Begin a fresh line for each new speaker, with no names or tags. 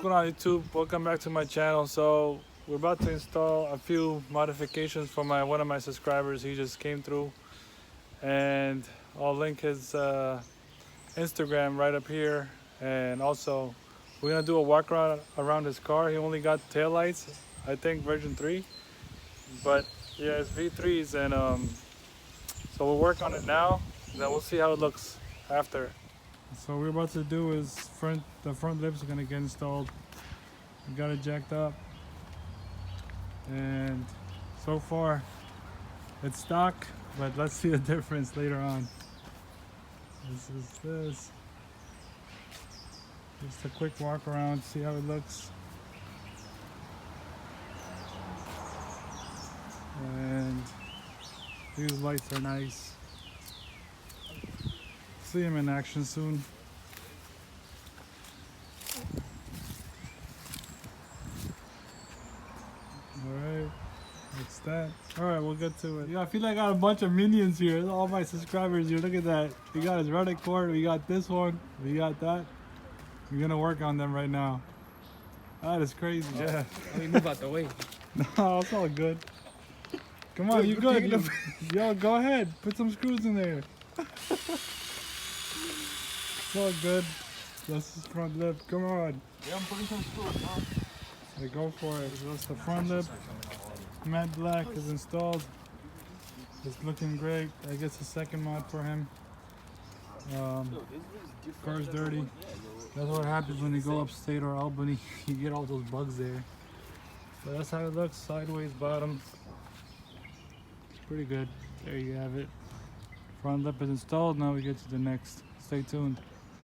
going on YouTube? Welcome back to my channel. So we're about to install a few modifications for one of my subscribers. He just came through, and I'll link his Instagram right up here. And also we're gonna do a walk around his car. He only got taillights, I think version 3, but yeah, it's V3s, and so we'll work on it now, and then we'll see how it looks after. So what we're about to do is the front lips are gonna get installed. We got it jacked up, and so far it's stock, but let's see the difference later on. This is this. Just a quick walk around, see how it looks. And these lights are nice. See him in action soon. Alright, that's that. Alright, we'll get to it. Yeah, I feel like I got a bunch of minions here. All my subscribers here. Look at that. We got his Reddit cord, we got this one, we got that. We're gonna work on them right now. That is crazy, yeah.
Let me move out the way.
No, it's all good. Come on, you good. Yo, go ahead. Put some screws in there. It's all good. That's his front lip. Come on.
Yeah, I'm putting some screws, huh?
So go for it. So that's the front lip. Matte black is installed. It's looking great. I guess the second mod for him. Car's dirty. That's what happens when you go upstate or Albany. You get all those bugs there. So that's how it looks. Sideways bottom. It's pretty good. There you have it. Front lip is installed. Now we get to the next. Stay tuned.